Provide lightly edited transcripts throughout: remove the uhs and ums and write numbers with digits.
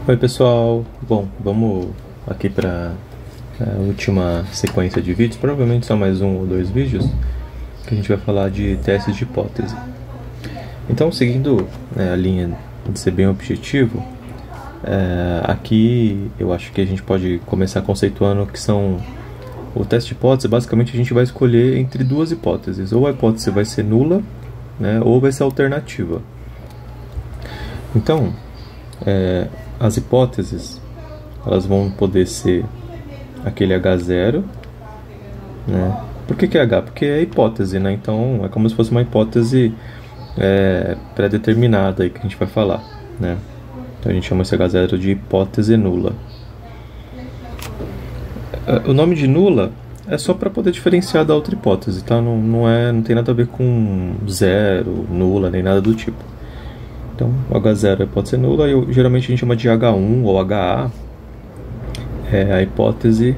Oi pessoal, bom, vamos aqui para a última sequência de vídeos, provavelmente só mais um ou dois vídeos, que a gente vai falar de testes de hipótese. Então, seguindo a linha de ser bem objetivo, aqui eu acho que a gente pode começar conceituando que são o teste de hipótese. Basicamente a gente vai escolher entre duas hipóteses, ou a hipótese vai ser nula, né, ou vai ser alternativa. Então, as hipóteses, elas vão poder ser aquele H0, né? Por que é H? Porque é hipótese, né? Então é como se fosse uma hipótese pré-determinada aí que a gente vai falar, né? Então a gente chama esse H0 de hipótese nula. O nome de nula é só para poder diferenciar da outra hipótese, tá? Não tem nada a ver com zero, nula, nem nada do tipo. Então, o H0 pode ser nula e geralmente a gente chama de H1 ou HA, é a hipótese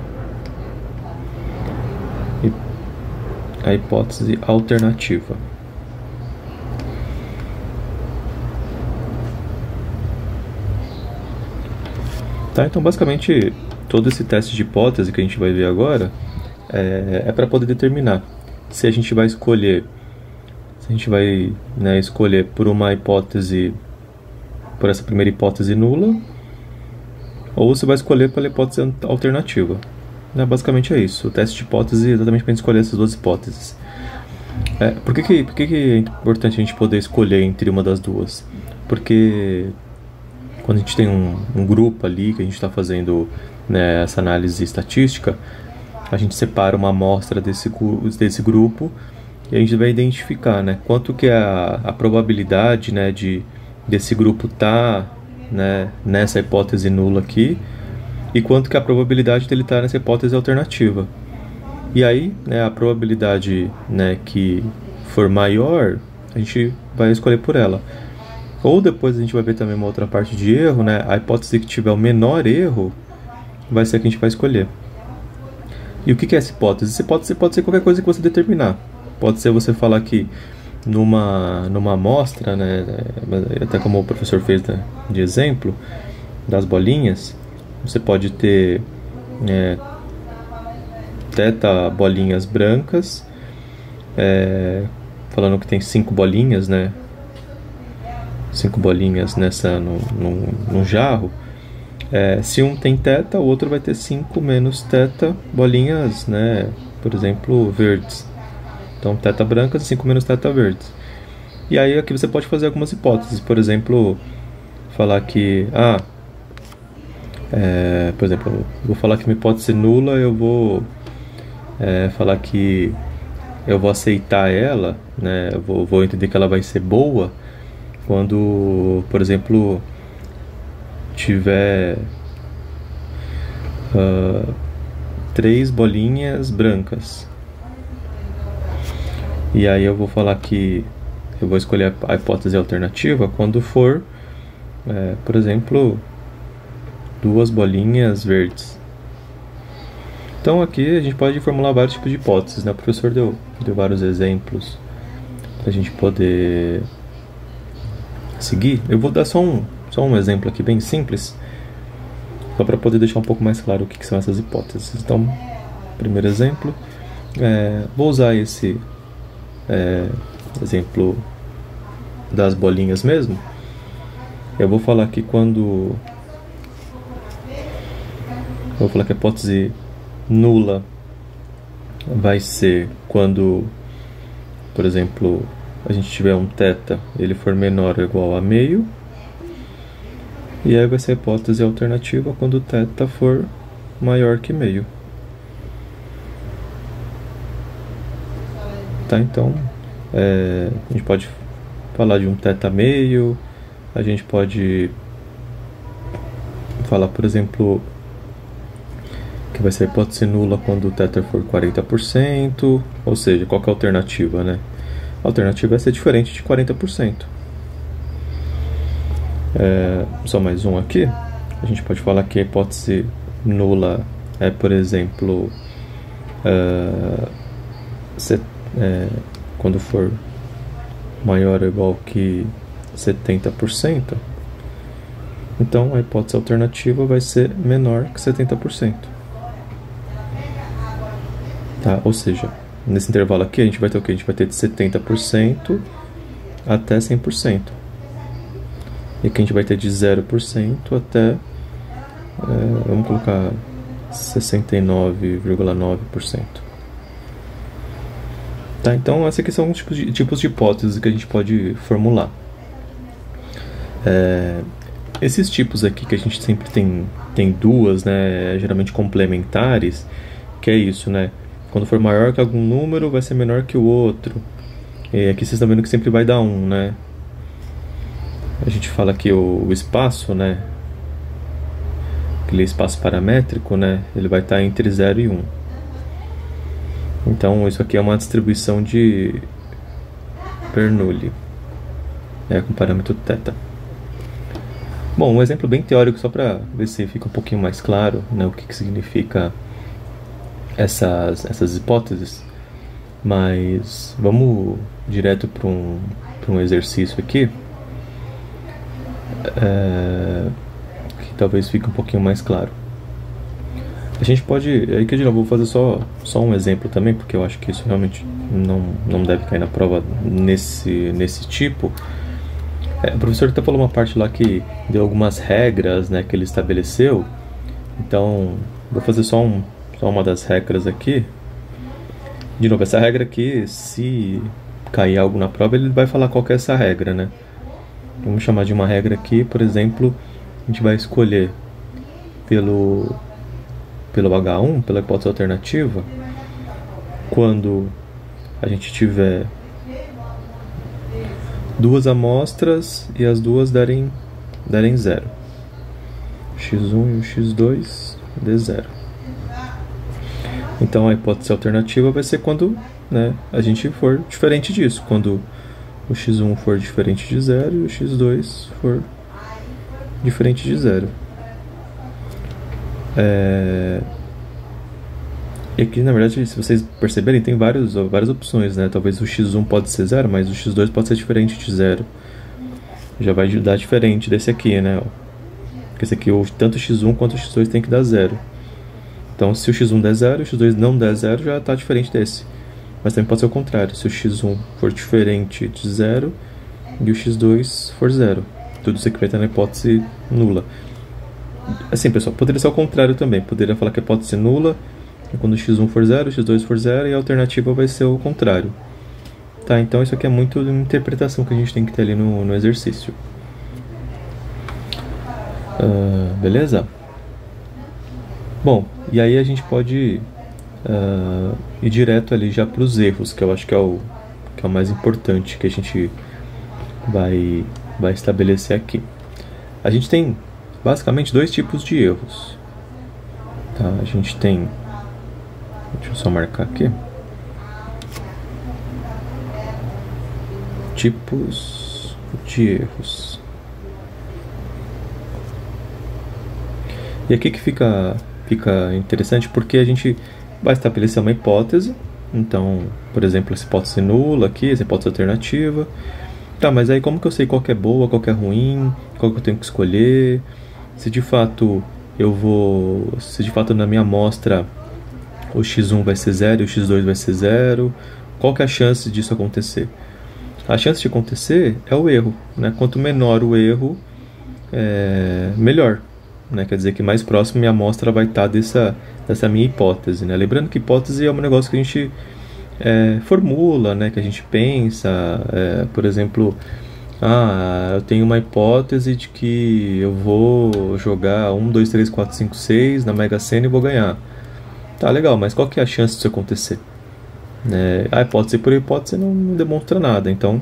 alternativa. Tá, então basicamente todo esse teste de hipótese que a gente vai ver agora é para poder determinar se a gente vai escolher escolher por uma hipótese, por essa primeira hipótese nula, ou você vai escolher pela hipótese alternativa. Basicamente é isso. O teste de hipótese é exatamente para a gente escolher essas duas hipóteses. Por que é importante a gente poder escolher entre uma das duas? Porque quando a gente tem um grupo ali que a gente está fazendo essa análise estatística, a gente separa uma amostra desse grupo e a gente vai identificar quanto que é a probabilidade desse grupo estar nessa hipótese nula aqui e quanto que é a probabilidade dele estar nessa hipótese alternativa. E aí, a probabilidade que for maior, a gente vai escolher por ela. Ou depois a gente vai ver também uma outra parte de erro, a hipótese que tiver o menor erro vai ser a que a gente vai escolher. E o que é essa hipótese? Essa hipótese pode ser qualquer coisa que você determinar. Pode ser você falar que numa amostra, até como o professor fez de exemplo, das bolinhas, você pode ter θ bolinhas brancas, falando que tem 5 bolinhas, 5 bolinhas num jarro. Se um tem θ, o outro vai ter 5 menos θ bolinhas, por exemplo, verdes. Então, θ brancas e 5 menos θ verdes. E aí aqui você pode fazer algumas hipóteses. Por exemplo, falar que por exemplo, eu vou falar que uma hipótese nula, eu vou falar que eu vou aceitar ela, eu vou entender que ela vai ser boa quando, por exemplo, tiver 3 bolinhas brancas. E aí eu vou falar que eu vou escolher a hipótese alternativa quando for, por exemplo, 2 bolinhas verdes. Então aqui a gente pode formular vários tipos de hipóteses, O professor deu vários exemplos para a gente poder seguir. Eu vou dar só um exemplo aqui bem simples, só para poder deixar um pouco mais claro o que são essas hipóteses. Então, primeiro exemplo, vou usar esse exemplo das bolinhas mesmo. Eu vou falar que a hipótese nula vai ser quando, por exemplo, a gente tiver um θ, ele for menor ou igual a meio. E aí vai ser a hipótese alternativa quando o θ for maior que meio. Tá, então a gente pode falar de um θ meio, a gente pode falar, por exemplo, que vai ser a hipótese nula quando o θ for 40%, ou seja, qual que é a alternativa, A alternativa vai ser diferente de 40%. Só mais um aqui. A gente pode falar que a hipótese nula é, por exemplo, quando for maior ou igual que 70%. Então a hipótese alternativa vai ser menor que 70%. Tá? Ou seja, nesse intervalo aqui a gente vai ter o quê? A gente vai ter de 70% até 100%. E aqui a gente vai ter de 0% até, vamos colocar 69,9%. Tá? Então esses aqui são os tipos de hipóteses que a gente pode formular. Esses tipos aqui que a gente sempre tem duas, né, geralmente complementares, que é isso, né? Quando for maior que algum número, vai ser menor que o outro. E aqui vocês estão vendo que sempre vai dar 1, né? A gente fala que o espaço, né? Aquele espaço paramétrico, né? Ele vai estar entre 0 e 1. Então, isso aqui é uma distribuição de Bernoulli, com parâmetro θ. Bom, um exemplo bem teórico, só para ver se fica um pouquinho mais claro, né, o que significa essas hipóteses. Mas vamos direto para um exercício aqui, que talvez fique um pouquinho mais claro. A gente pode, aí que eu vou fazer só um exemplo também, porque eu acho que isso realmente não deve cair na prova nesse tipo. O professor até falou uma parte lá que deu algumas regras, né, que ele estabeleceu. Então, vou fazer só uma das regras aqui. De novo, essa regra aqui, se cair algo na prova, ele vai falar qual que é essa regra, né? Vamos chamar de uma regra aqui, por exemplo, a gente vai escolher pelo H1, pela hipótese alternativa, quando a gente tiver duas amostras e as duas derem 0. x1 e o x2 dê 0. Então a hipótese alternativa vai ser quando, né, a gente for diferente disso, quando o x1 for diferente de 0 e o x2 for diferente de 0. E aqui, na verdade, se vocês perceberem, tem várias opções, né? Talvez o x1 pode ser 0, mas o x2 pode ser diferente de 0. Já vai dar diferente desse aqui, né? Porque esse aqui, tanto o x1 quanto o x2 tem que dar 0. Então, se o x1 der 0 e o x2 não der 0, já está diferente desse. Mas também pode ser o contrário. Se o x1 for diferente de 0 e o x2 for 0. Tudo isso aqui vai estar na hipótese nula. Assim, pessoal, poderia ser o contrário também. Poderia falar que a hipótese nula é quando o x1 for 0, o x2 for 0 e a alternativa vai ser o contrário. Tá, então isso aqui é muito de interpretação que a gente tem que ter ali no exercício. Beleza? Bom, e aí a gente pode ir direto ali já para os erros, que eu acho que é o mais importante que a gente vai estabelecer aqui. A gente tem basicamente dois tipos de erros. Tá? A gente tem... Deixa eu só marcar aqui. Tipos de erros. E aqui que fica interessante, porque a gente vai estabelecer uma hipótese. Então, por exemplo, essa hipótese nula aqui, essa hipótese alternativa. Tá, mas aí como que eu sei qual que é boa, qual que é ruim, qual que eu tenho que escolher? Se de fato na minha amostra o x1 vai ser 0 e o x2 vai ser 0, qual que é a chance disso acontecer? A chance de acontecer é o erro, né? Quanto menor o erro, melhor, né? Quer dizer que mais próximo minha amostra vai estar dessa minha hipótese, né? Lembrando que hipótese é um negócio que a gente formula, né? Que a gente pensa, por exemplo, eu tenho uma hipótese de que eu vou jogar 1, 2, 3, 4, 5, 6 na Mega Sena e vou ganhar. Tá, legal, mas qual que é a chance disso acontecer? A hipótese por hipótese não demonstra nada, então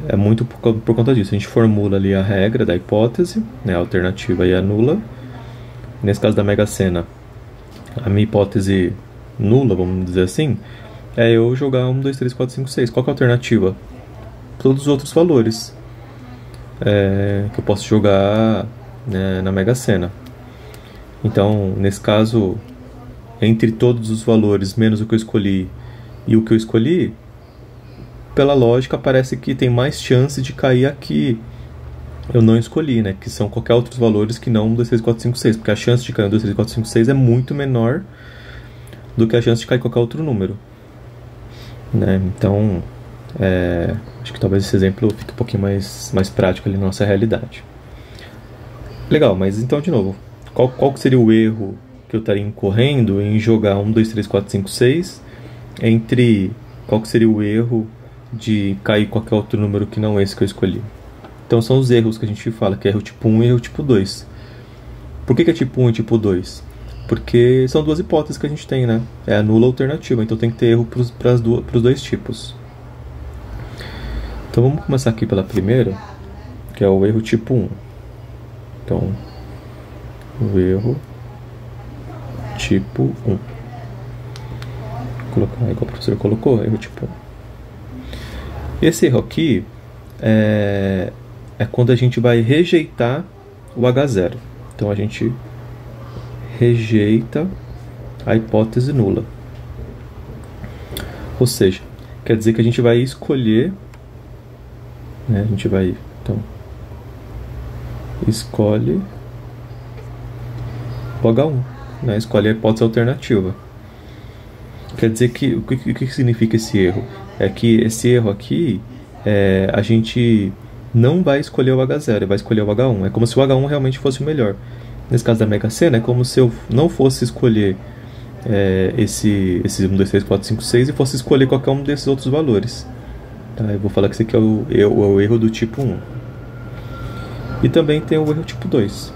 é muito por conta disso. A gente formula ali a regra da hipótese, né, a alternativa e a nula. Nesse caso da Mega Sena, a minha hipótese nula, vamos dizer assim, é eu jogar 1, 2, 3, 4, 5, 6. Qual que é a alternativa? Todos os outros valores que eu posso jogar, né, na Mega Sena. Então, nesse caso, entre todos os valores menos o que eu escolhi e o que eu escolhi, pela lógica parece que tem mais chance de cair aqui eu não escolhi, né? Que são qualquer outros valores que não 1, 2, 3, 4, 5, 6. Porque a chance de cair 1, 2, 3, 4, 5, 6 é muito menor do que a chance de cair qualquer outro número, né? Então, acho que talvez esse exemplo fique um pouquinho mais prático ali na nossa realidade. Legal, mas então, de novo, qual seria o erro que eu estaria incorrendo em jogar 1, 2, 3, 4, 5, 6 entre qual que seria o erro de cair qualquer outro número que não esse que eu escolhi? Então são os erros que a gente fala, que é erro tipo 1 e erro tipo 2. Por que é tipo 1 e tipo 2? Porque são duas hipóteses que a gente tem, né? É a nula alternativa, então tem que ter erro para os dois tipos. Então vamos começar aqui pela primeira, que é o erro tipo 1. Então, o erro tipo 1. Vou colocar igual o professor colocou, erro tipo 1. Esse erro aqui é quando a gente vai rejeitar o H0. Então a gente rejeita a hipótese nula. Ou seja, quer dizer que a gente vai escolher, né, a gente vai, então, escolhe o H1, né, escolhe a hipótese alternativa. Quer dizer que o que significa esse erro? É que esse erro aqui, a gente não vai escolher o H0, vai escolher o H1. É como se o H1 realmente fosse o melhor. Nesse caso da Mega Sena, é como se eu não fosse escolher esse 1, 2, 3, 4, 5, 6 e fosse escolher qualquer um desses outros valores. Tá? Eu vou falar que esse aqui é o erro do tipo 1. E também tem o erro tipo 2.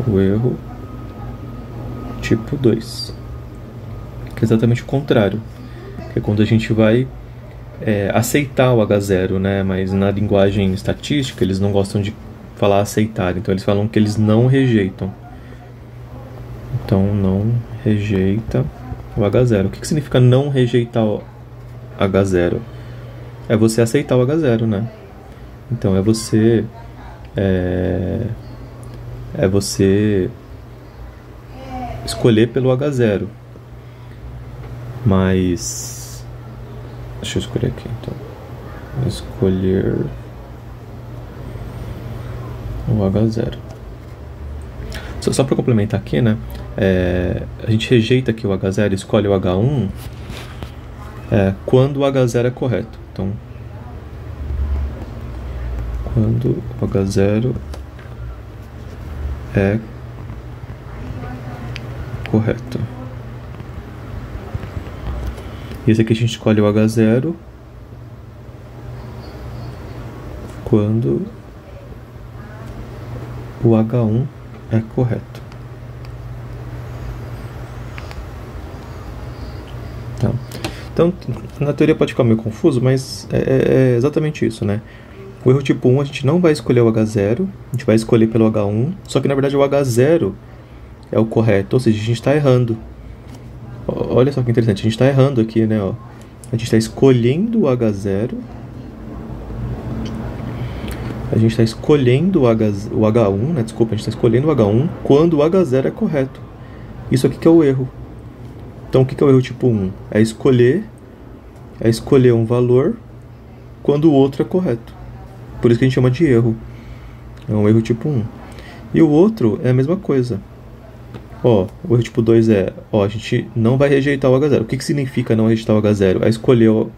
O erro tipo 2. Que é exatamente o contrário. Que é quando a gente vai aceitar o H0, né? Mas na linguagem estatística eles não gostam de falar aceitar. Então eles falam que eles não rejeitam. Então não rejeita o H0. O que significa não rejeitar o H0? É você aceitar o H0, né? Então é você escolher pelo H0. Mas deixa eu escolher aqui, então. Escolher o H0. Só para complementar aqui, né? A gente rejeita aqui o H0 e escolhe o H1 quando o H0 é correto. Então, quando o H0 é correto. E esse aqui a gente escolhe o H0 quando o H1 é correto. Tá. Então, na teoria pode ficar meio confuso, mas é exatamente isso, né? O erro tipo 1 a gente não vai escolher o H0, a gente vai escolher pelo H1, só que na verdade o H0 é o correto, ou seja, a gente está errando. Olha só que interessante, a gente está errando aqui, né? Ó. A gente está escolhendo o H0. A gente está escolhendo o H1, né? Desculpa, a gente está escolhendo o H1 quando o H0 é correto. Isso aqui que é o erro. Então, o que é o erro tipo 1? É escolher um valor quando o outro é correto. Por isso que a gente chama de erro. É um erro tipo 1. E o outro é a mesma coisa. O erro tipo 2 a gente não vai rejeitar o H0. O que significa não rejeitar o H0? É escolher o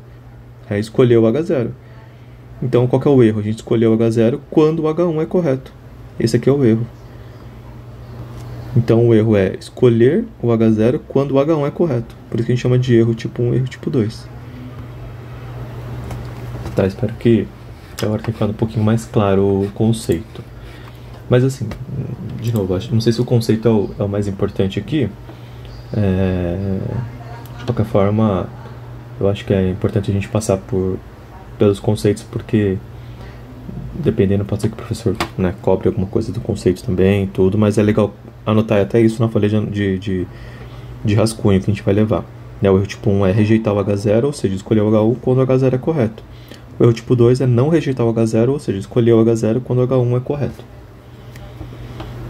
H0. Então, qual que é o erro? A gente escolheu o H0 quando o H1 é correto. Esse aqui é o erro. Então, o erro é escolher o H0 quando o H1 é correto. Por isso que a gente chama de erro tipo 1 e erro tipo 2. Tá, espero que agora tenha ficado um pouquinho mais claro o conceito. Mas assim, de novo, não sei se o conceito é o mais importante aqui. De qualquer forma, eu acho que é importante a gente passar pelos conceitos, porque dependendo, pode ser que o professor, né, cobre alguma coisa do conceito também, tudo, mas é legal anotar até isso na folha de rascunho que a gente vai levar. O erro tipo 1 é rejeitar o H0, ou seja, escolher o H1 quando o H0 é correto. O erro tipo 2 é não rejeitar o H0, ou seja, escolher o H0 quando o H1 é correto.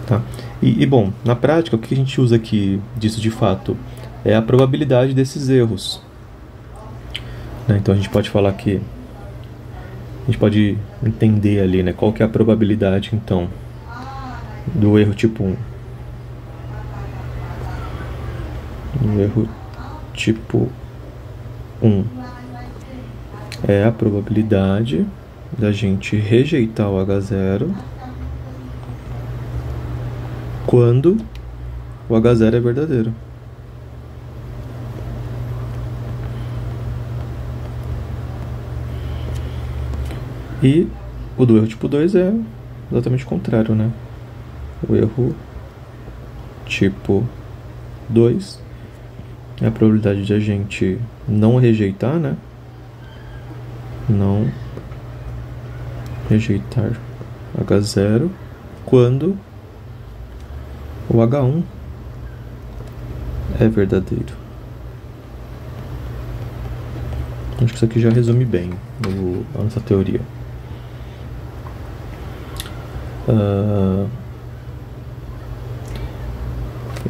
Tá? E bom, na prática, o que a gente usa aqui disso de fato é a probabilidade desses erros. Então a gente pode falar que a gente pode entender ali, né, qual que é a probabilidade, então, do erro tipo 1. O erro tipo 1 é a probabilidade da gente rejeitar o H0 quando o H0 é verdadeiro. E o do erro tipo 2 é exatamente o contrário, né? O erro tipo 2 é a probabilidade de a gente não rejeitar, né? Não rejeitar H0 quando o H1 é verdadeiro. Acho que isso aqui já resume bem a nossa teoria.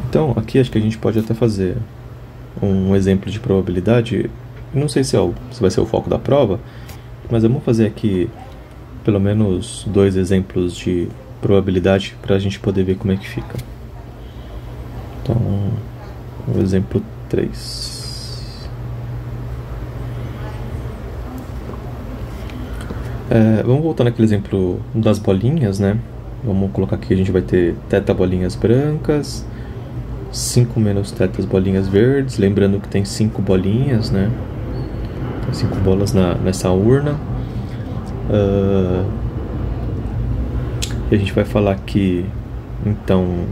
Então, aqui acho que a gente pode até fazer um exemplo de probabilidade. Não sei se vai ser o foco da prova, mas vamos fazer aqui pelo menos 2 exemplos de probabilidade para a gente poder ver como é que fica. Então, o exemplo 3. Vamos voltar naquele exemplo das bolinhas, né? Vamos colocar aqui, a gente vai ter θ bolinhas brancas, 5 menos θ bolinhas verdes, lembrando que tem 5 bolinhas, né? Tem 5 bolas nessa urna. E a gente vai falar que, então,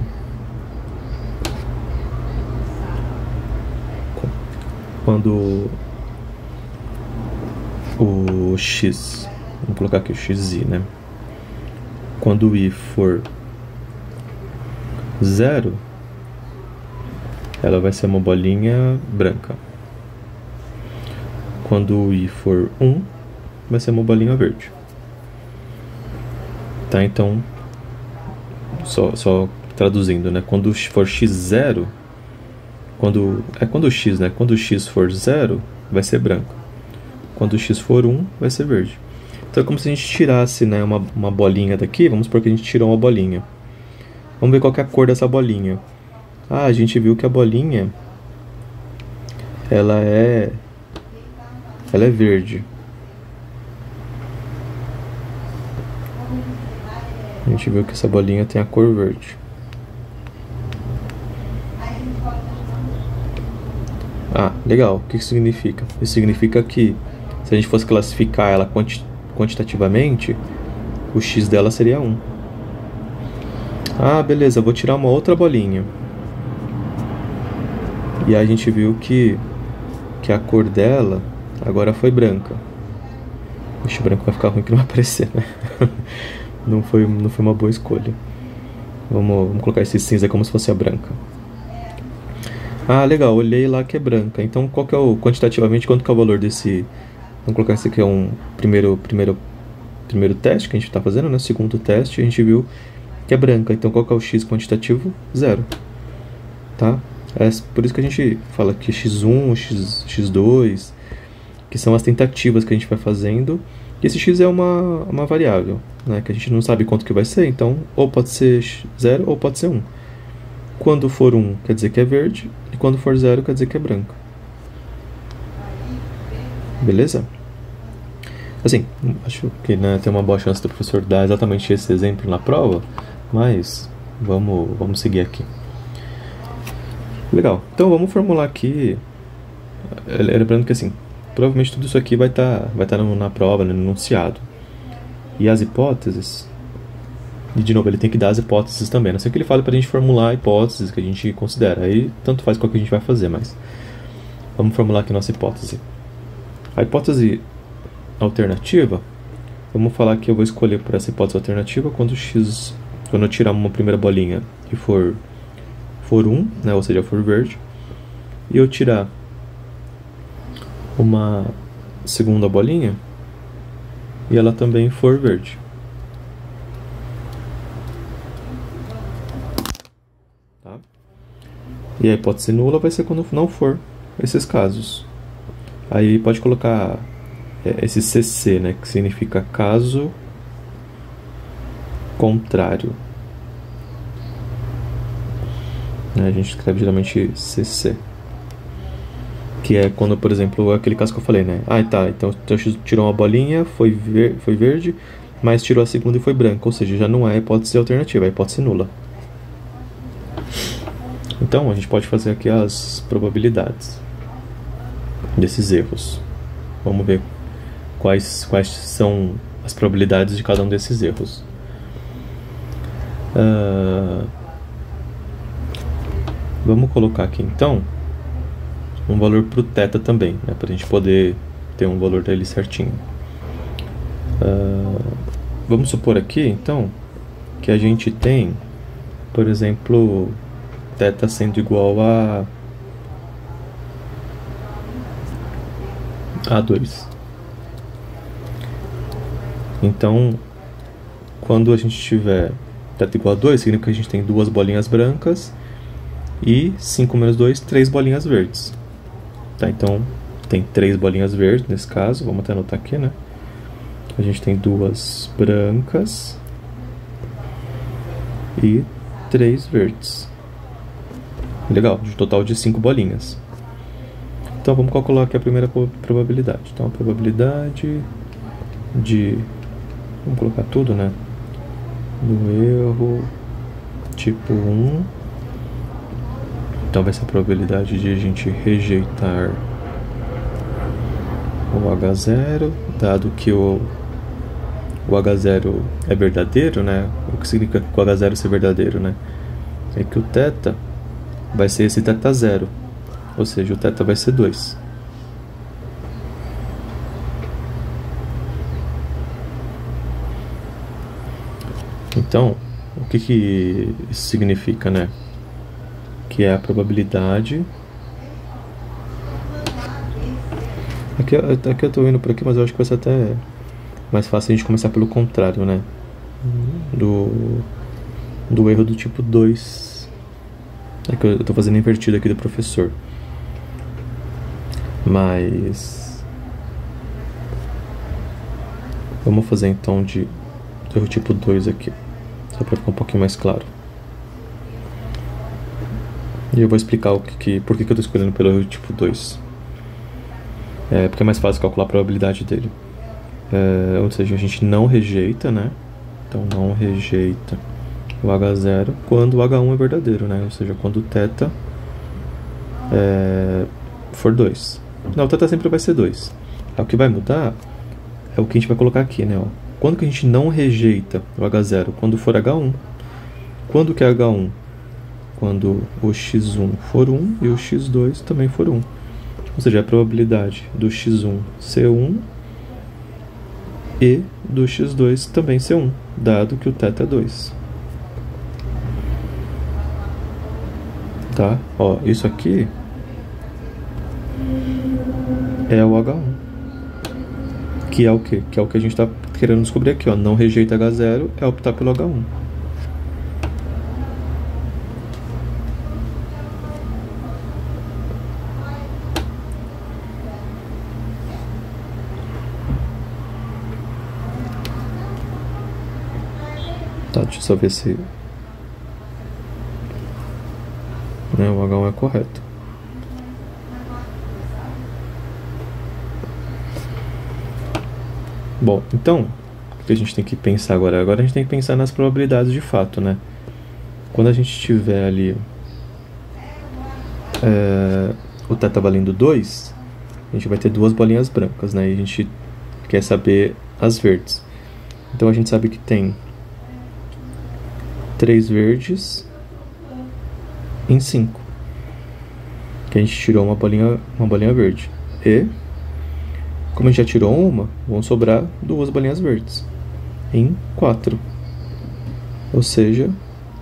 quando o x, vamos colocar aqui o xi, né? Quando o i for 0, ela vai ser uma bolinha branca. Quando o i for 1, vai ser uma bolinha verde. Tá, então, só traduzindo, né? Quando for x0, quando o x, né? Quando o x for 0, vai ser branco. Quando o x for 1, vai ser verde. Então é como se a gente tirasse, né, uma bolinha daqui. Vamos supor que a gente tirou uma bolinha. Vamos ver qual que é a cor dessa bolinha. A gente viu que a bolinha ela é verde. A gente viu que essa bolinha tem a cor verde. Legal. O que isso significa? Isso significa que se a gente fosse classificar ela quantitativamente, o x dela seria 1. Beleza, eu vou tirar uma outra bolinha. E aí a gente viu que a cor dela agora foi branca. O branco vai ficar ruim que não vai aparecer, né? Não foi uma boa escolha. Vamos colocar esse cinza como se fosse a branca. Legal, olhei lá que é branca. Então, qual que é quantitativamente, quanto que é o valor desse... Vamos colocar esse aqui é um primeiro teste que a gente está fazendo, né? Segundo teste, a gente viu que é branca. Então, qual que é o x quantitativo? 0. Tá? É por isso que a gente fala que x1, x2, que são as tentativas que a gente vai fazendo. E esse x é uma variável, né? Que a gente não sabe quanto que vai ser. Então, ou pode ser 0 ou pode ser 1. Quando for 1, quer dizer que é verde. E quando for 0, quer dizer que é branco. Beleza? Assim, acho que, né, tem uma boa chance do professor dar exatamente esse exemplo na prova. Mas vamos seguir aqui. Legal. Então, vamos formular aqui. Lembrando que, assim, provavelmente tudo isso aqui vai estar na prova, né, no enunciado. E as hipóteses... E, de novo, ele tem que dar as hipóteses também. Não sei que ele fale para a gente formular hipóteses que a gente considera. Aí, tanto faz qual que a gente vai fazer, mas... Vamos formular aqui nossa hipótese. A hipótese alternativa... Vamos falar que eu vou escolher por essa hipótese alternativa quando eu tirar uma primeira bolinha e for 1, né, ou seja, for verde. E eu tirar uma segunda bolinha e ela também for verde. Tá? E a hipótese nula vai ser quando não for esses casos. Aí pode colocar esse CC, né, que significa caso contrário. A gente escreve geralmente CC. Que é quando, por exemplo, aquele caso que eu falei, né? Ah, tá, então tirou uma bolinha, foi verde, mas tirou a segunda e foi branca. Ou seja, já não é a hipótese alternativa, é a hipótese nula. Então, a gente pode fazer aqui as probabilidades desses erros. Vamos ver quais são as probabilidades de cada um desses erros. Vamos colocar aqui, então, um valor para o θ também, né, para a gente poder ter um valor dele certinho. Vamos supor aqui, então, que a gente tem, por exemplo, θ sendo igual a 2. Então, quando a gente tiver θ igual a 2, significa que a gente tem duas bolinhas brancas e 5 menos 2, 3 bolinhas verdes. Tá, então, tem 3 bolinhas verdes nesse caso, vamos até anotar aqui, né? A gente tem duas brancas e 3 verdes. Legal, de total de 5 bolinhas. Então, vamos calcular aqui a primeira probabilidade. Então, a probabilidade de... Vamos colocar tudo, né? Do erro tipo 1. Então, vai ser a probabilidade de a gente rejeitar o H0, dado que o H0 é verdadeiro, né? O que significa o H0 ser verdadeiro, né? É que o θ vai ser esse θ0, ou seja, o θ vai ser 2. Então, o que isso significa, né? Que é a probabilidade... Aqui eu estou indo por aqui, mas eu acho que vai ser até mais fácil a gente começar pelo contrário, né? Do erro do tipo 2. É que eu estou fazendo invertido aqui do professor. Mas... Vamos fazer então do erro tipo 2 aqui. Só para ficar um pouquinho mais claro. E eu vou explicar por que eu estou escolhendo pelo erro tipo 2. Porque é mais fácil calcular a probabilidade dele. Ou seja, a gente não rejeita, né? Então, não rejeita o H0 quando o H1 é verdadeiro, né? Ou seja, quando o θ for 2. Não, o θ sempre vai ser 2. O que vai mudar é o que a gente vai colocar aqui, né? Ó. Quando que a gente não rejeita o H0? Quando for H1. Quando que é H1? Quando o x1 for 1 e o x2 também for 1. Ou seja, a probabilidade do x1 ser 1 e do x2 também ser 1, dado que o θ é 2. Tá? Ó, isso aqui é o H1. Que é o quê? Que é o que a gente está querendo descobrir aqui, ó. Não rejeita H0 é optar pelo H1. Tá, deixa eu só ver se o H1 é correto. Bom, então, o que a gente tem que pensar agora? Agora a gente tem que pensar nas probabilidades de fato, né? Quando a gente tiver ali o θ valendo 2, a gente vai ter duas bolinhas brancas, né? E a gente quer saber as verdes. Então a gente sabe que tem 3 verdes em 5. Que a gente tirou uma bolinha verde. E, como a gente já tirou uma, vão sobrar duas bolinhas verdes em 4. Ou seja,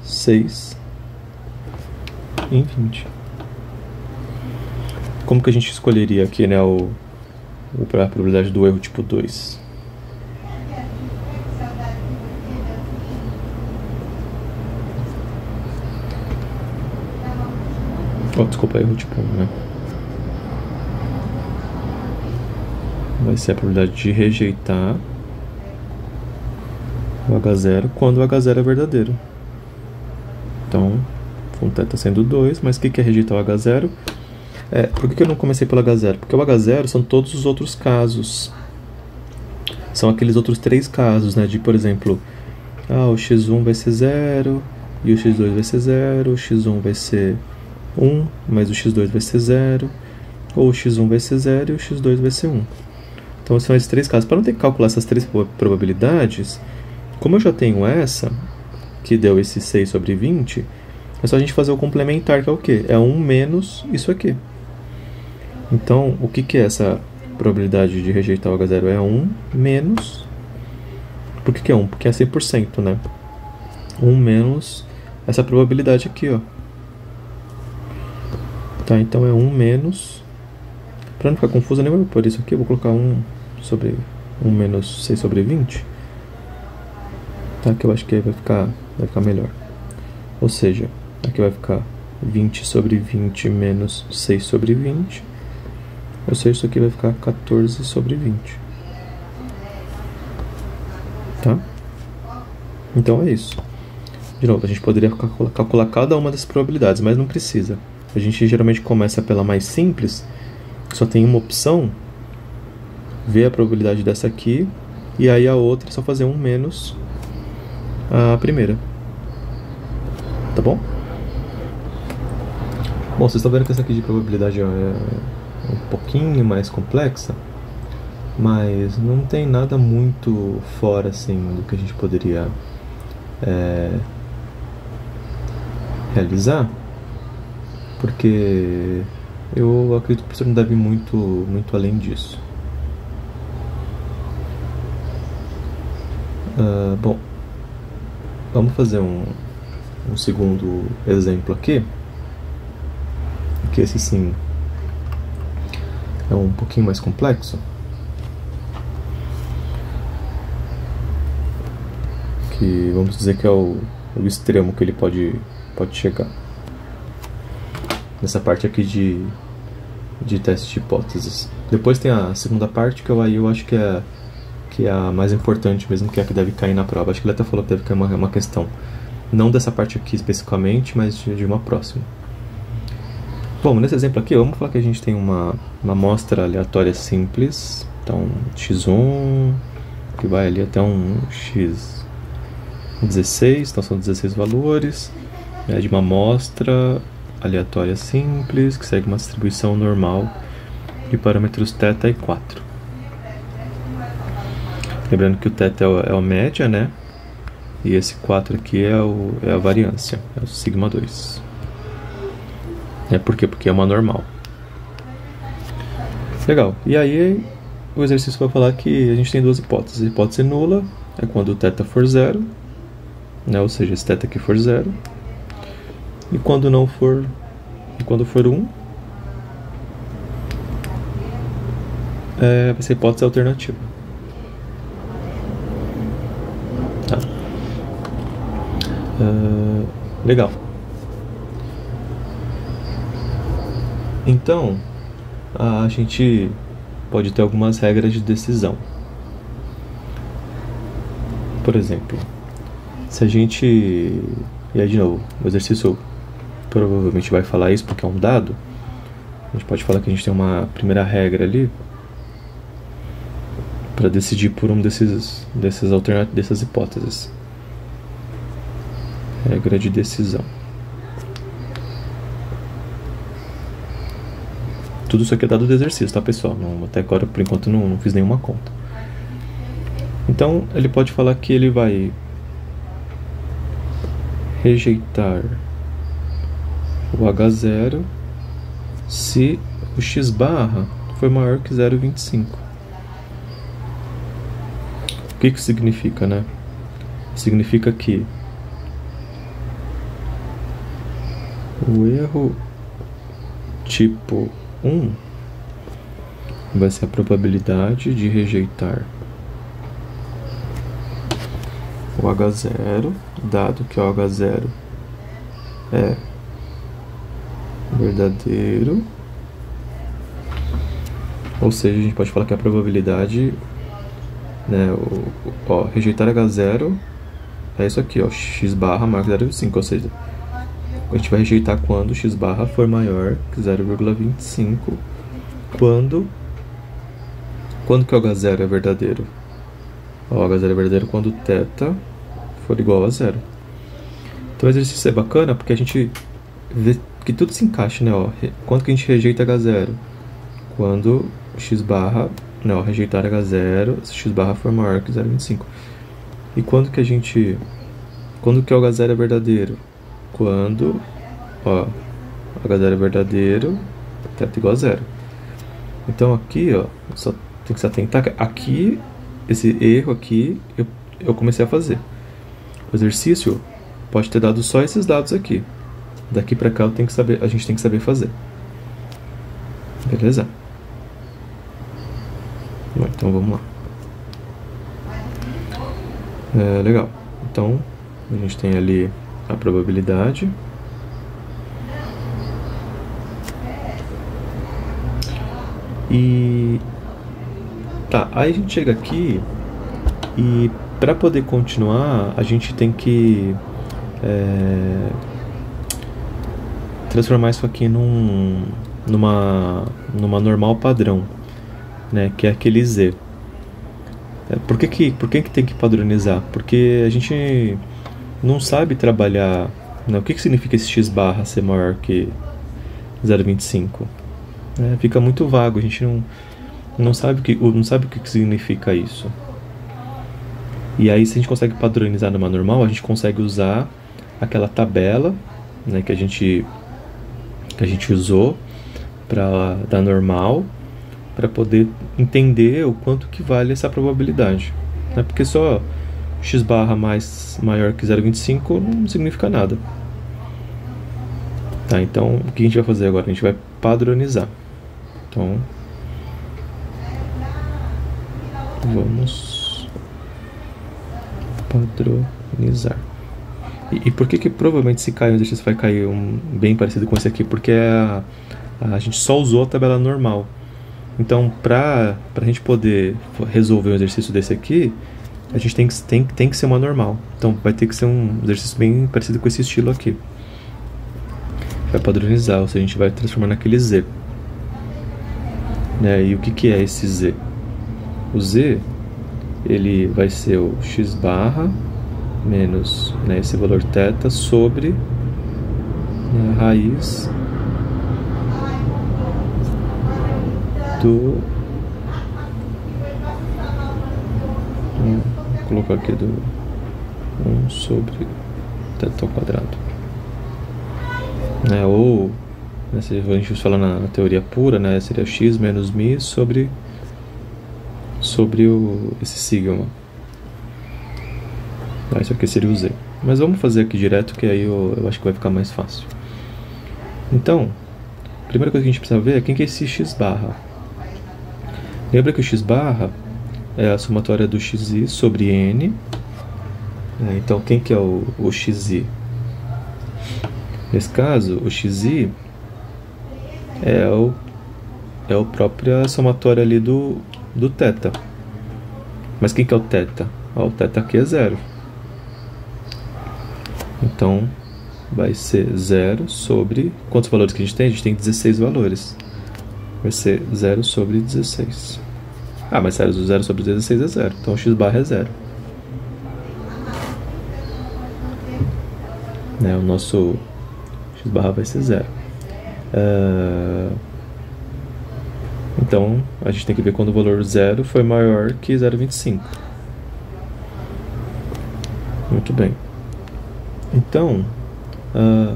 6 em 20. Como que a gente escolheria aqui, né, a probabilidade do erro tipo 2? Desculpa, erro tipo 1, né? vai ser a probabilidade de rejeitar o H0 quando o H0 é verdadeiro. Então, o θ sendo 2, mas o que é rejeitar o H0? Por que eu não comecei pelo H0? Porque o H0 são todos os outros casos. São aqueles outros 3 casos, né? De, por exemplo, o x1 vai ser 0, e o x2 vai ser 0, o x1 vai ser 1, mas o x2 vai ser 0, ou o x1 vai ser 0 e o x2 vai ser 1. Então, são esses 3 casos. Para não ter que calcular essas 3 probabilidades, como eu já tenho essa, que deu esse 6 sobre 20, é só a gente fazer o complementar, que é o quê? É 1 menos isso aqui. Então, o que é essa probabilidade de rejeitar o H0? É 1 menos... Por que é 1? Porque é 100%, né? 1 menos essa probabilidade aqui, ó. Tá, então é 1 menos... Para não ficar confuso, eu nem vou pôr isso aqui. Eu vou colocar 1 menos 6 sobre 20. Tá, que eu acho que aí vai ficar melhor. Ou seja, aqui vai ficar 20 sobre 20 menos 6 sobre 20. Ou seja, isso aqui vai ficar 14 sobre 20. Tá? Então é isso. De novo, a gente poderia calcular cada uma dessas probabilidades, mas não precisa. A gente geralmente começa pela mais simples, só tem uma opção, vê a probabilidade dessa aqui, e aí a outra é só fazer 1 menos a primeira. Tá bom? Bom, vocês estão vendo que essa aqui de probabilidade é um pouquinho mais complexa, mas não tem nada muito fora assim do que a gente poderia realizar, porque eu acredito que o professor não deve ir muito além disso. Bom, vamos fazer um segundo exemplo aqui, que esse sim é um pouquinho mais complexo. Que vamos dizer que é o extremo que ele pode chegar. Nessa parte aqui de teste de hipóteses. Depois tem a segunda parte, que eu acho que é a mais importante mesmo, que é a que deve cair na prova. Acho que ele até falou que deve cair uma questão. Não dessa parte aqui especificamente, mas de uma próxima. Bom, nesse exemplo aqui, vamos falar que a gente tem uma amostra aleatória simples. Então, x1, que vai ali até um x16, então são 16 valores. É de uma amostra aleatória simples, que segue uma distribuição normal de parâmetros θ e 4. Lembrando que o θ é a média, né? E esse 4 aqui é a variância, é o sigma 2. Por quê? Porque é uma normal. Legal. E aí o exercício vai falar que a gente tem duas hipóteses. A hipótese nula é quando o θ for 0, né? Ou seja, esse θ aqui for 0. E quando não for, quando for 1, vai ser a hipótese alternativa. Tá. Legal. Então, a gente pode ter algumas regras de decisão. Por exemplo, se a gente... E aí, de novo, o exercício provavelmente vai falar isso porque é um dado. A gente pode falar que a gente tem uma primeira regra ali para decidir por um dessas hipóteses. Regra de decisão. Tudo isso aqui é dado do exercício, tá, pessoal? Até agora, por enquanto, não fiz nenhuma conta. Então, ele pode falar que ele vai rejeitar o H0 se o x barra for maior que 0,25. O que isso significa, né? Significa que o erro tipo 1 vai ser a probabilidade de rejeitar o H0, dado que o H0 é verdadeiro Ou seja, a gente pode falar que a probabilidade, né, rejeitar H0 é isso aqui, ó, x barra maior que 0,25, ou seja, a gente vai rejeitar quando x barra for maior que 0,25, quando que o H0 é verdadeiro? O H0 é verdadeiro quando θ for igual a 0. Então o exercício é bacana porque a gente vê que tudo se encaixa, né? Ó, quando que a gente rejeita H0? Quando x barra, não, rejeitar H0 se x barra for maior que 0,25. E quando que o H0 é verdadeiro? Quando, ó, H0 é verdadeiro, θ igual a 0. Então aqui, ó, só tem que se atentar que aqui, esse erro aqui, eu comecei a fazer. O exercício pode ter dado só esses dados aqui. Daqui pra cá a gente tem que saber fazer. Beleza? Bom, então vamos lá. Legal. Então, a gente tem ali a probabilidade. E tá, aí a gente chega aqui e para poder continuar a gente tem que transformar isso aqui numa normal padrão, né, que é aquele z. Por que tem que padronizar? Porque a gente não sabe trabalhar, né, o que significa esse x barra ser maior que 0,25. Fica muito vago, a gente não sabe o que significa isso. E aí, se a gente consegue padronizar numa normal, a gente consegue usar aquela tabela, né, que a gente usou da normal, para poder entender o quanto que vale essa probabilidade. Porque só x barra maior que 0,25 não significa nada. Tá, então o que a gente vai fazer agora? A gente vai padronizar. Então, vamos padronizar. E por que provavelmente se cair um exercício vai cair bem parecido com esse aqui? Porque a gente só usou a tabela normal. Então, para a gente poder resolver um exercício desse aqui, a gente tem que ser uma normal. Então, vai ter que ser um exercício bem parecido com esse estilo aqui. Vai padronizar, ou seja, a gente vai transformar naquele z. E o que é esse z? O z, ele vai ser o x barra menos, né, esse valor θ sobre, né, a raiz do... Vou colocar aqui do 1 sobre θ ao quadrado. Ou, né, se a gente falar na teoria pura, né, seria x menos μ sobre esse sigma. Isso aqui seria o z. Mas vamos fazer aqui direto, que aí eu acho que vai ficar mais fácil. Então, a primeira coisa que a gente precisa ver é quem que é esse x barra. Lembra que o x barra é a somatória do xi sobre n. Então, quem que é o xi? Nesse caso, o xi é a própria somatória ali do θ. Mas quem que é o θ? O θ aqui é 0. Então, vai ser 0 sobre... Quantos valores que a gente tem? A gente tem 16 valores. Vai ser 0 sobre 16. Mas 0 sobre 16 é 0. Então, o x barra é 0. O nosso x barra vai ser 0. Então, a gente tem que ver quando o valor 0 foi maior que 0,25. Muito bem. Então,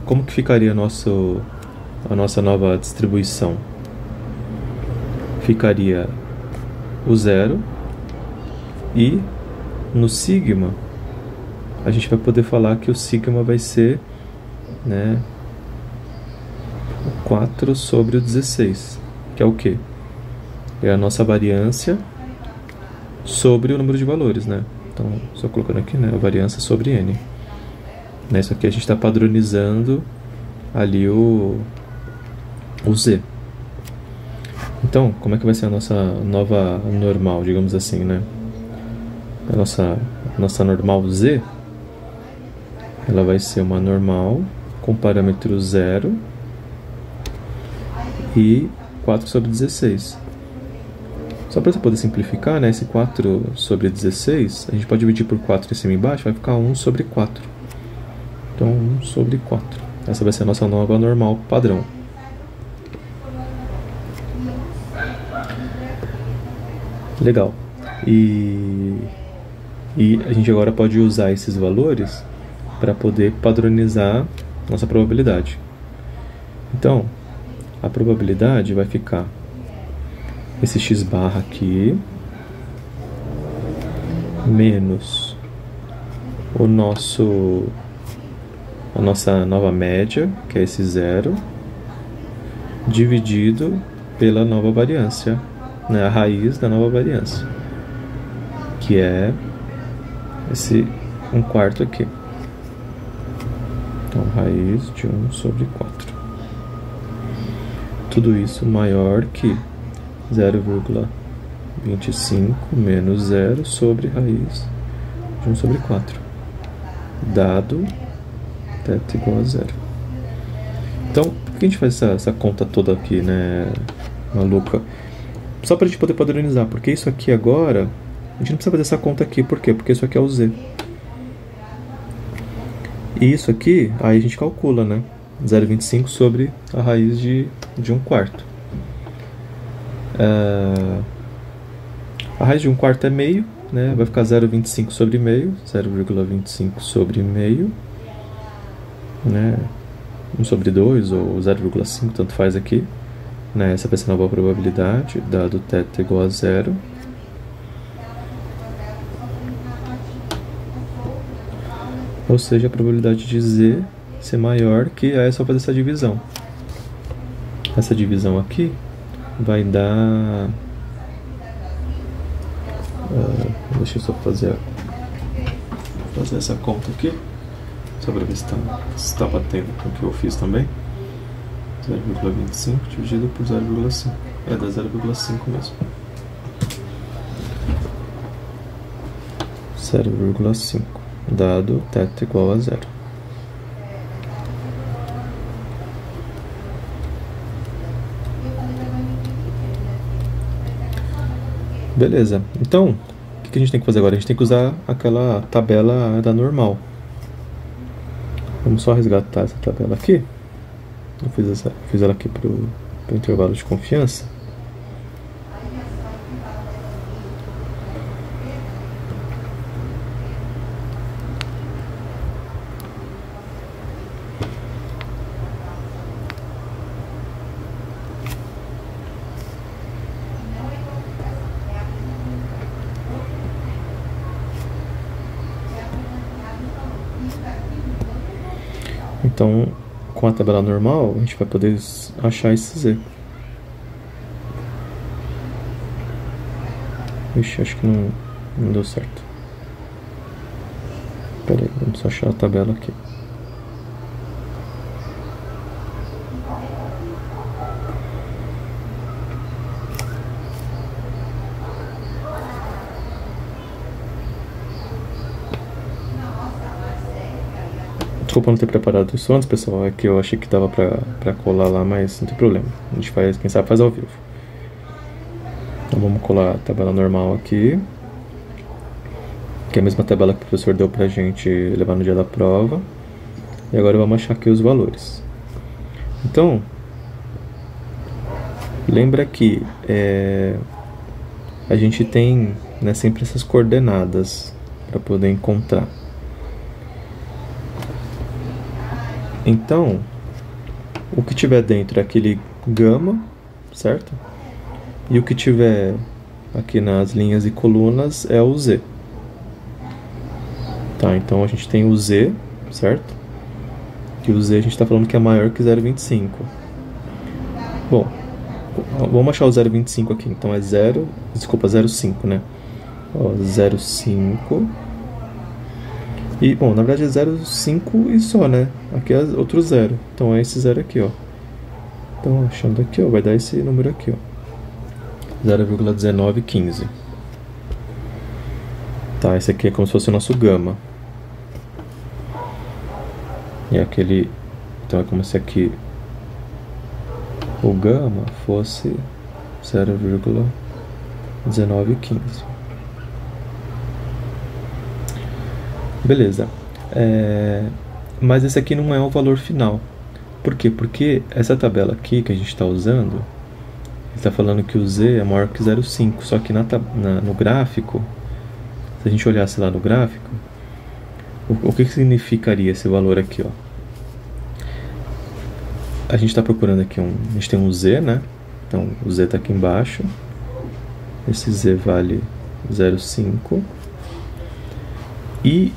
como que ficaria a nossa nova distribuição? Ficaria o 0 e no sigma a gente vai poder falar que o sigma vai ser, né, 4 sobre o 16, que é o quê? É a nossa variância sobre o número de valores, né? Então, só colocando aqui, né, a variância sobre n. Isso aqui a gente está padronizando ali o z. Então, como é que vai ser a nossa nova normal, digamos assim, né? A nossa normal z, ela vai ser uma normal com parâmetro 0 e 4 sobre 16. Só para você poder simplificar, né, esse 4 sobre 16, a gente pode dividir por 4 em cima e embaixo, vai ficar 1 sobre 4. Então, 1 sobre 4. Essa vai ser a nossa nova normal padrão. Legal. E a gente agora pode usar esses valores para poder padronizar nossa probabilidade. Então, a probabilidade vai ficar esse x barra aqui menos a nossa nova média, que é esse 0, dividido pela nova variância, né, a raiz da nova variância, que é esse 1/4 aqui. Então, raiz de 1 sobre 4. Tudo isso maior que 0,25 menos 0 sobre raiz de 1 sobre 4. Dado θ igual a 0. Então, por que a gente faz essa conta toda aqui, né, maluca? Só para a gente poder padronizar, porque isso aqui agora, a gente não precisa fazer essa conta aqui. Por quê? Porque isso aqui é o z. E isso aqui, aí a gente calcula, né? 0,25 sobre a raiz de 1/4. A raiz de 1/4 é meio, né? Vai ficar 0,25 sobre meio, 0,25 sobre meio, né? 1 sobre 2 ou 0,5, tanto faz aqui, né? Essa vai ser a nova probabilidade, dado θ igual a 0. Ou seja, a probabilidade de z ser maior que, aí é só fazer essa divisão. Essa divisão aqui vai dar... deixa eu só fazer essa conta aqui, só para ver se está batendo com o que eu fiz também. 0,25 dividido por 0,5. É, dá 0,5 mesmo. 0,5. Dado θ igual a 0. Beleza. Então, o que a gente tem que fazer agora? A gente tem que usar aquela tabela da normal. Vamos só resgatar essa tabela aqui. Eu fiz ela aqui para o intervalo de confiança. Então, com a tabela normal, a gente vai poder achar esse z. Ixi, acho que não deu certo. Espera aí, vamos só achar a tabela aqui. Desculpa não ter preparado isso antes, pessoal. É que eu achei que dava pra colar lá, mas não tem problema. A gente faz, quem sabe faz ao vivo. Então vamos colar a tabela normal aqui, que é a mesma tabela que o professor deu pra gente levar no dia da prova. E agora vamos achar aqui os valores. Então, lembra que a gente tem, né, sempre essas coordenadas para poder encontrar. Então, o que tiver dentro é aquele gama, certo? E o que tiver aqui nas linhas e colunas é o z. Tá, então a gente tem o z, certo? Que o z a gente está falando que é maior que 0,25. Bom, vamos achar o 0,25 aqui. Então é 0,5, né? Ó, 0,5. E, bom, na verdade é 0,5 e só, né? Aqui é outro 0. Então é esse 0 aqui, ó. Então, achando aqui, ó, vai dar esse número aqui, ó. 0,1915. Tá, esse aqui é como se fosse o nosso gama. E aquele... Então é como se aqui o gama fosse 0,1915. Beleza. Mas esse aqui não é o valor final. Por quê? Porque essa tabela aqui que a gente está usando, está falando que o z é maior que 0,5. Só que no gráfico, se a gente olhasse lá no gráfico, o que significaria esse valor aqui, ó? A gente está procurando aqui a gente tem um z, né? Então o z está aqui embaixo. Esse z vale 0,5. E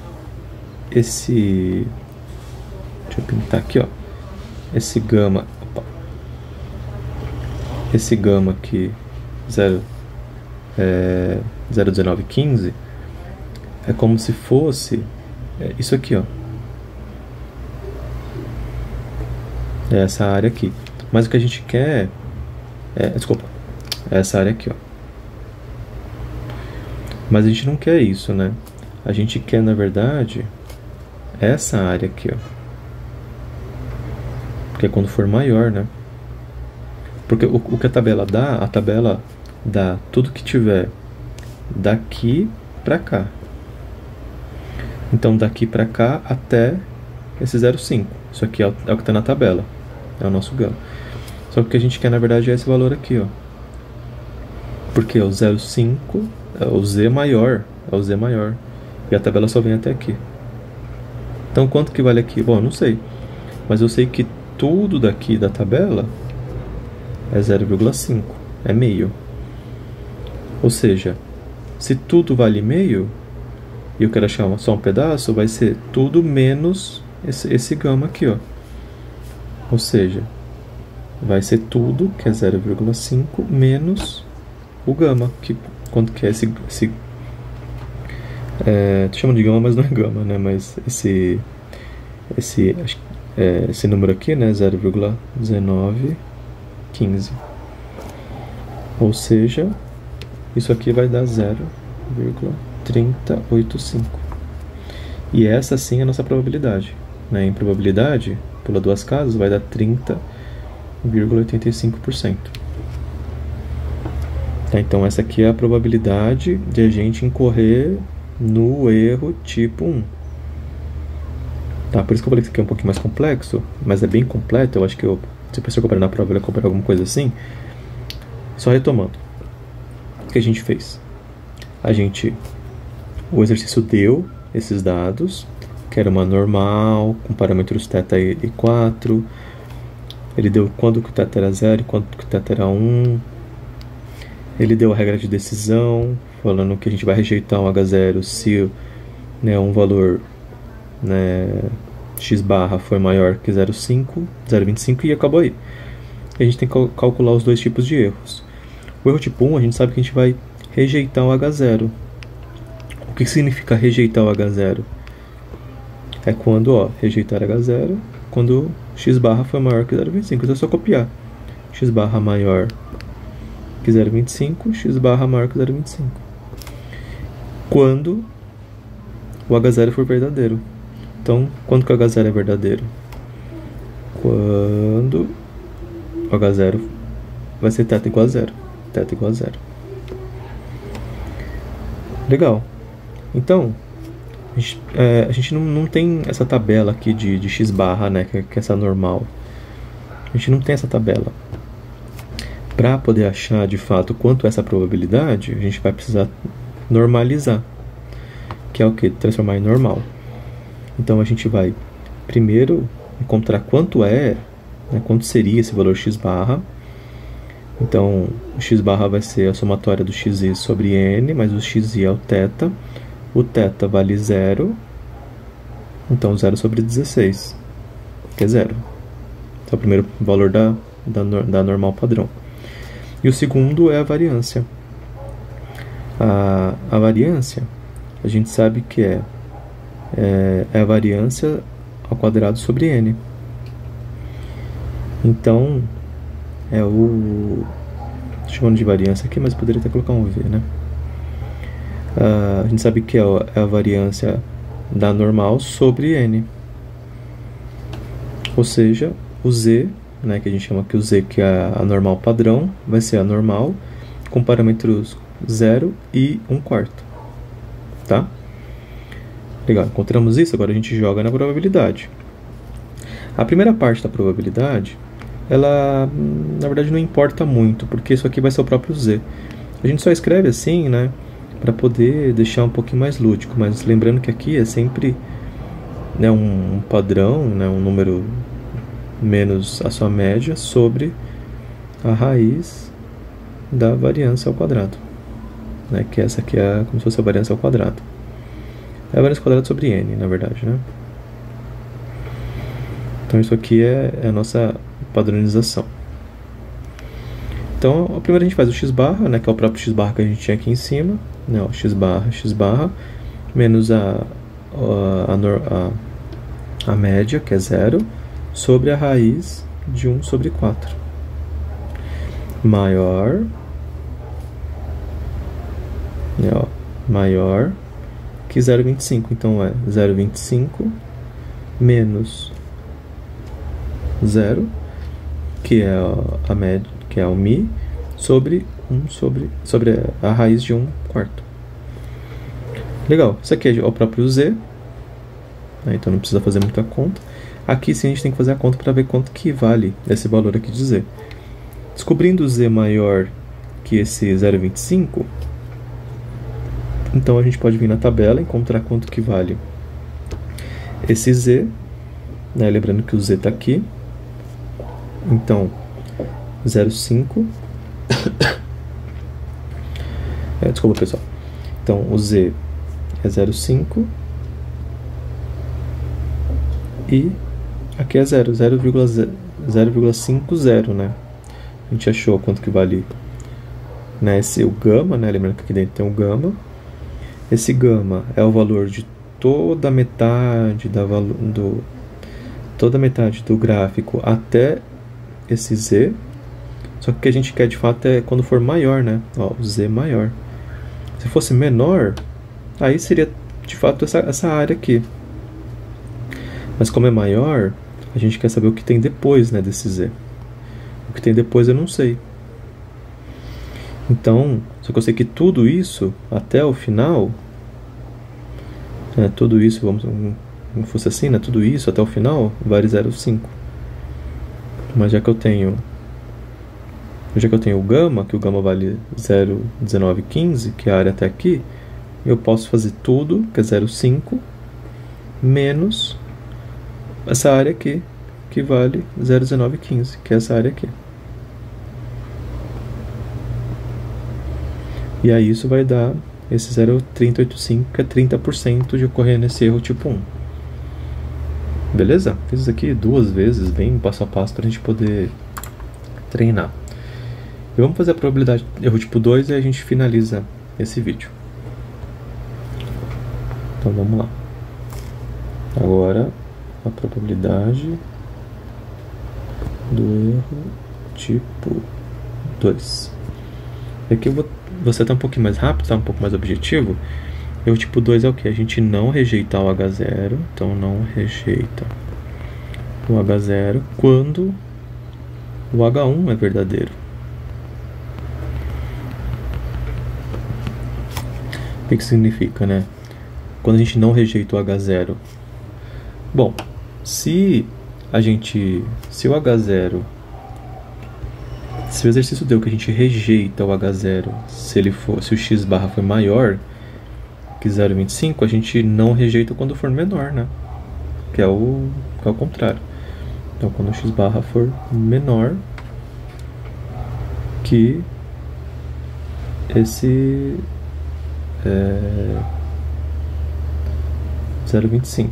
esse... Deixa eu pintar aqui, ó. Esse gama... Opa. Esse gama aqui, 0,1915, é como se fosse isso aqui, ó. É essa área aqui. Mas o que a gente quer desculpa, é essa área aqui, ó. Mas a gente não quer isso, né? A gente quer, na verdade, essa área aqui, ó. Porque é quando for maior, né? Porque o que a tabela dá tudo que tiver daqui pra cá. Então daqui pra cá até esse 0,5. Isso aqui é o que está na tabela. É o nosso gama. Só que o que a gente quer, na verdade, é esse valor aqui, ó. Porque o 0,5 é o z maior. É o z maior. E a tabela só vem até aqui. Então quanto que vale aqui? Bom, eu não sei. Mas eu sei que tudo daqui da tabela é 0,5. É meio. Ou seja, se tudo vale meio, e eu quero achar só um pedaço, vai ser tudo menos esse gama aqui, ó. Ou seja, vai ser tudo, que é 0,5, menos o gama. Quanto que é esse tô chamando de gama, mas não é gama, né? Mas esse número aqui, né? 0,1915. Ou seja, isso aqui vai dar 0,385. E essa sim é a nossa probabilidade, né? Em probabilidade, pula duas casas, vai dar 30,85%. Tá, então essa aqui é a probabilidade de a gente incorrer no erro tipo 1. Tá, por isso que eu falei que isso aqui é um pouquinho mais complexo, mas é bem completo. Eu acho que se a pessoa comparar na prova, ela comparar alguma coisa assim. Só retomando. O que a gente fez? O exercício deu esses dados, que era uma normal, com parâmetros θ e 4. Ele deu quando que o θ era 0 e quando que o θ era 1. Ele deu a regra de decisão, falando que a gente vai rejeitar um H0 se, né, um valor, né, x barra for maior que 0,25 e acabou aí. E a gente tem que calcular os dois tipos de erros. O erro tipo 1, a gente sabe que a gente vai rejeitar o H0. O que significa rejeitar o H0? É quando, rejeitar H0, quando x barra for maior que 0,25. Então é só copiar. X barra maior que 0,25, x barra maior que 0,25. Quando o H0 for verdadeiro. Então, quando que o H0 é verdadeiro? Quando o H0 vai ser θ igual a 0. θ igual a 0. Legal. Então, a gente não tem essa tabela aqui de x barra, né, que é essa normal. A gente não tem essa tabela. Para poder achar de fato quanto é essa probabilidade, a gente vai precisar normalizar, que é o que? Transformar em normal. Então a gente vai primeiro encontrar quanto né, quanto seria esse valor x barra. Então o x barra vai ser a somatória do xi sobre n, mas o xi é o θ. O θ vale 0, então 0 sobre 16, que é 0. Esse é o primeiro valor da normal padrão. E o segundo é a variância. A variância, a gente sabe que é a variância ao quadrado sobre n. Então, chamando de variância aqui, mas poderia até colocar um V, né? A gente sabe que é a variância da normal sobre N. Ou seja, o Z, né, que a gente chama aqui o Z, que é a normal padrão, vai ser a normal com parâmetros 0 e 1/4. Tá? Legal, encontramos isso, agora a gente joga na probabilidade. A primeira parte da probabilidade, ela na verdade não importa muito, porque isso aqui vai ser o próprio Z. A gente só escreve assim, né, para poder deixar um pouquinho mais lúdico, mas lembrando que aqui é sempre, né, um padrão, né, um número menos a sua média sobre a raiz da variância ao quadrado, né, que essa aqui é como se fosse a variância ao quadrado. É a variância ao quadrado sobre n, na verdade, né? Então isso aqui é a nossa padronização. Então, primeiro a gente faz o x barra, né, que é o próprio x barra que a gente tinha aqui em cima, né, ó, x barra, menos a média, que é 0, sobre a raiz de 1 sobre 4. Maior, né, ó, maior que 0,25. Então é 0,25 menos 0, que é a média, que é o mi, sobre a raiz de 1/4. Legal, isso aqui é o próprio z, né, então não precisa fazer muita conta. Aqui sim a gente tem que fazer a conta para ver quanto que vale esse valor aqui de z. Descobrindo o z maior que esse 0,25, então a gente pode vir na tabela e encontrar quanto que vale esse z, né, lembrando que o z está aqui. Então 0,5 desculpa, pessoal. Então o z é 0,5 e aqui é 0,50, né? A gente achou quanto que vale, né, o gama, né? Lembrando que aqui dentro tem um gama. Esse gama é o valor de toda a metade do gráfico até esse z. Só que o que a gente quer de fato é quando for maior, né? Ó, o z maior. Se fosse menor, aí seria de fato essa área aqui. Mas como é maior, a gente quer saber o que tem depois, né, desse z. O que tem depois eu não sei. Então, só que eu sei que tudo isso, até o final, tudo isso, vamos fosse assim, né, tudo isso até o final, vale 0,5. Mas já que eu tenho o gama, que o gama vale 0,1915, que é a área até aqui, eu posso fazer tudo, que é 0,5, menos essa área aqui, que vale 0,1915, que é essa área aqui. E aí isso vai dar esse 0,3085, que é 30% de ocorrer nesse erro tipo 1. Beleza? Fiz isso aqui 2 vezes, bem passo a passo, para a gente poder treinar. E vamos fazer a probabilidade de erro tipo 2 e a gente finaliza esse vídeo. Então vamos lá. Agora a probabilidade do erro tipo 2. Aqui eu vou ser um pouquinho mais rápido, tá? Um pouco mais objetivo. Erro tipo 2 é o que? A gente não rejeitar o H0, então não rejeita o H0 quando o H1 é verdadeiro. O que significa, né? Quando a gente não rejeita o H0. Bom, se o H0, se o exercício deu que a gente rejeita o H0, se o x barra for maior que 0,25, a gente não rejeita quando for menor, né? Que é o contrário. Então, quando o x barra for menor que esse 0,25.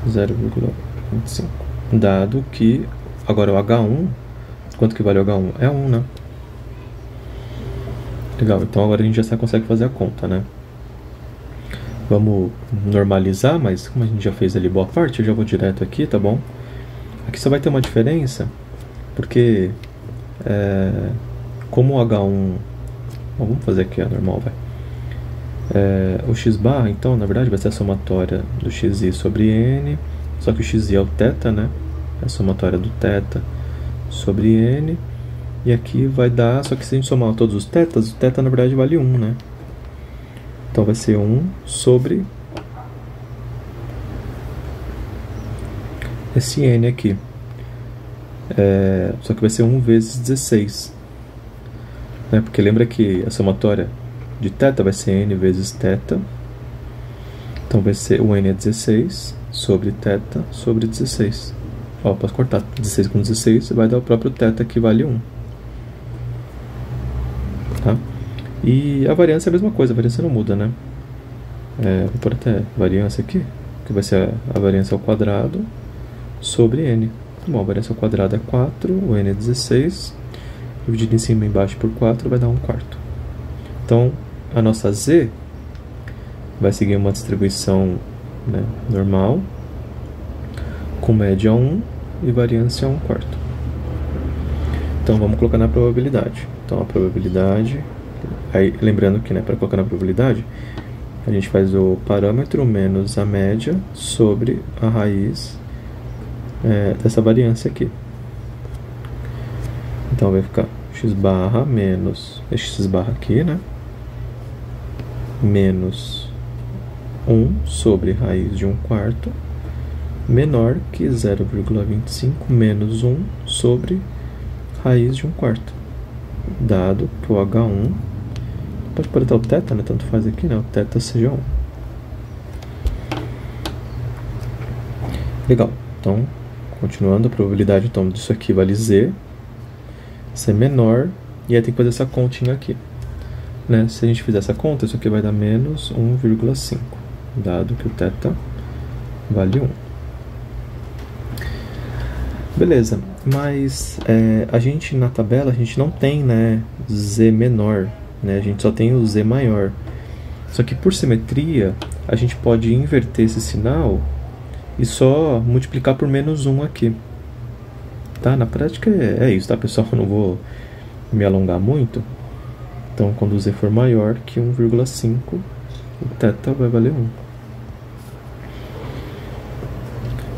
0,25. Dado que agora o H1, quanto que vale o H1? É 1, né? Legal, então agora a gente já consegue fazer a conta, né? Vamos normalizar, mas como a gente já fez ali boa parte, eu já vou direto aqui, tá bom? Aqui só vai ter uma diferença, Porque como o H1... Bom, vamos fazer aqui a normal, vai. O x barra, então, na verdade, vai ser a somatória do xi sobre n, só que o xi é o θ, né? É a somatória do θ sobre n, e aqui vai dar, só que se a gente somar todos os θs, o θ na verdade vale 1, né? Então vai ser 1 sobre esse n aqui. Só que vai ser 1 vezes 16. Né? Porque lembra que a somatória de θ vai ser n vezes θ. Então vai ser o n é 16 sobre θ sobre 16. Ó, posso cortar 16 com 16, vai dar o próprio θ que vale 1. Tá? E a variância é a mesma coisa, a variância não muda, né? Vou pôr até variância aqui, que vai ser a variância ao quadrado sobre n. Bom, a variância ao quadrado é 4, o n é 16, dividido em cima e embaixo por 4 vai dar 1/4. Então, a nossa z vai seguir uma distribuição, né, normal, com média 1 e variância 1/4. Então, vamos colocar na probabilidade. Então, a probabilidade... Aí, lembrando que, né, para colocar na probabilidade, a gente faz o parâmetro menos a média sobre a raiz dessa variância aqui. Então, vai ficar x barra menos... x barra aqui, né? Menos 1 sobre raiz de 1/4 menor que 0,25 menos 1 sobre raiz de 1/4, dado que o H1, pode pôr até o θ, né? Tanto faz aqui, né? O θ seja 1. Legal. Então, continuando, a probabilidade então, disso aqui vale z, ser menor, e aí tem que fazer essa continha aqui. Né? Se a gente fizer essa conta, isso aqui vai dar menos 1,5, dado que o θ vale 1. Beleza, mas a gente na tabela a gente não tem, né, z menor, né? A gente só tem o z maior. Só que por simetria a gente pode inverter esse sinal e só multiplicar por menos 1 aqui. Tá? Na prática é isso, tá, pessoal? Eu não vou me alongar muito. Então, quando o z for maior que 1,5, o θ vai valer 1.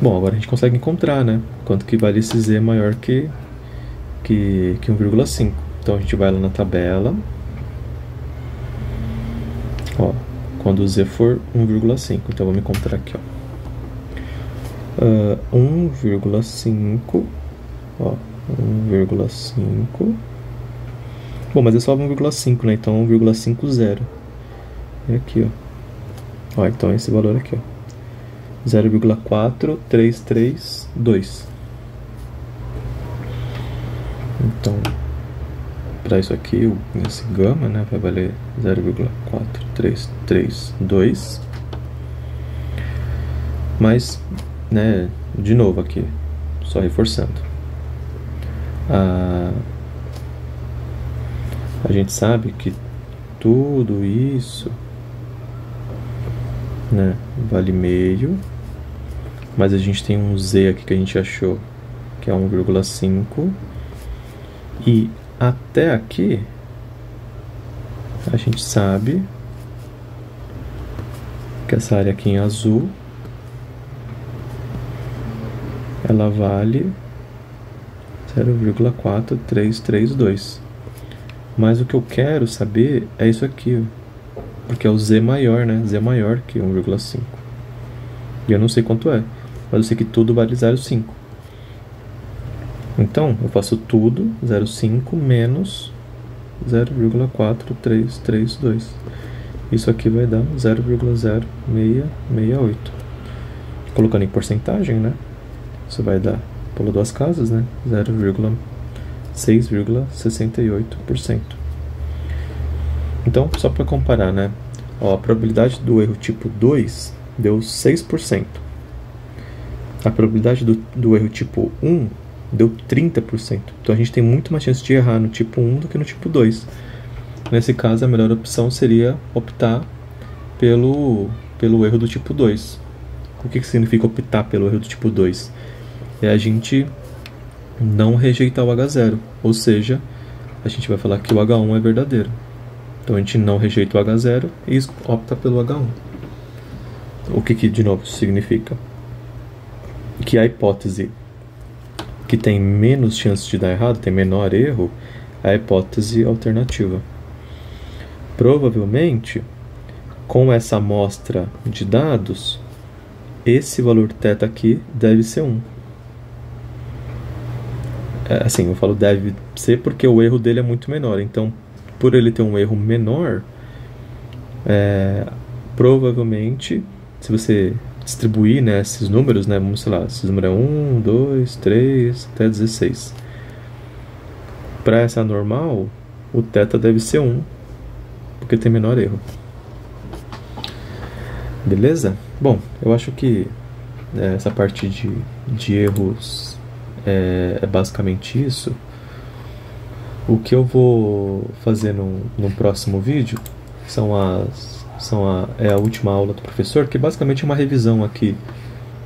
Bom, agora a gente consegue encontrar, né? Quanto que vale esse z maior que 1,5. Então, a gente vai lá na tabela. Ó, quando o z for 1,5. Então, vamos encontrar aqui, ó. 1,5. Ó, 1,5. Bom, mas é só 1,5, né? Então, 1,50. E aqui, ó. Ó, então, esse valor aqui, ó. 0,4332. Então, para isso aqui, esse gama, né, vai valer 0,4332. Mas, né, de novo aqui, só reforçando. A gente sabe que tudo isso, né, vale meio, mas a gente tem um z aqui que a gente achou que é 1,5, e até aqui a gente sabe que essa área aqui em azul ela vale 0,4332. Mas o que eu quero saber é isso aqui, porque é o z maior, né? Z maior que 1,5. E eu não sei quanto é, mas eu sei que tudo vale 0,5. Então, eu faço tudo 0,5 menos 0,4332. Isso aqui vai dar 0,0668. Colocando em porcentagem, né? Isso vai dar, pelo duas casas, né? 6,68%. Então, só para comparar, né? Ó, a probabilidade do erro tipo 2 deu 6%. A probabilidade do erro tipo 1 deu 30%. Então, a gente tem muito mais chance de errar no tipo 1 do que no tipo 2. Nesse caso, a melhor opção seria optar pelo erro do tipo 2. O que significa optar pelo erro do tipo 2? É a gente não rejeitar o H0, ou seja, a gente vai falar que o H1 é verdadeiro. Então a gente não rejeita o H0 e opta pelo H1. O que de novo significa? Que a hipótese que tem menos chance de dar errado, tem menor erro, é a hipótese alternativa. Provavelmente, com essa amostra de dados, esse valor θ aqui deve ser 1. Assim, eu falo deve ser porque o erro dele é muito menor. Então, por ele ter um erro menor, provavelmente, se você distribuir, né, esses números, né, vamos, sei lá, esse número é 1, 2, 3, até 16. Para essa normal, o θ deve ser 1, porque tem menor erro. Beleza? Bom, eu acho que essa parte de erros é basicamente isso. O que eu vou fazer no próximo vídeo é a última aula do professor, que basicamente é uma revisão aqui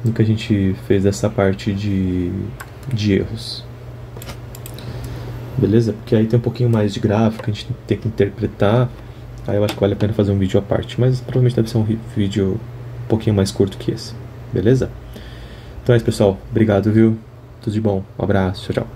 do que a gente fez dessa parte de erros. Beleza? Porque aí tem um pouquinho mais de gráfico, a gente tem que interpretar. Aí eu acho que vale a pena fazer um vídeo à parte, mas provavelmente deve ser um vídeo um pouquinho mais curto que esse. Beleza? Então é isso, pessoal. Obrigado, viu? Tudo de bom. Um abraço. Tchau, tchau.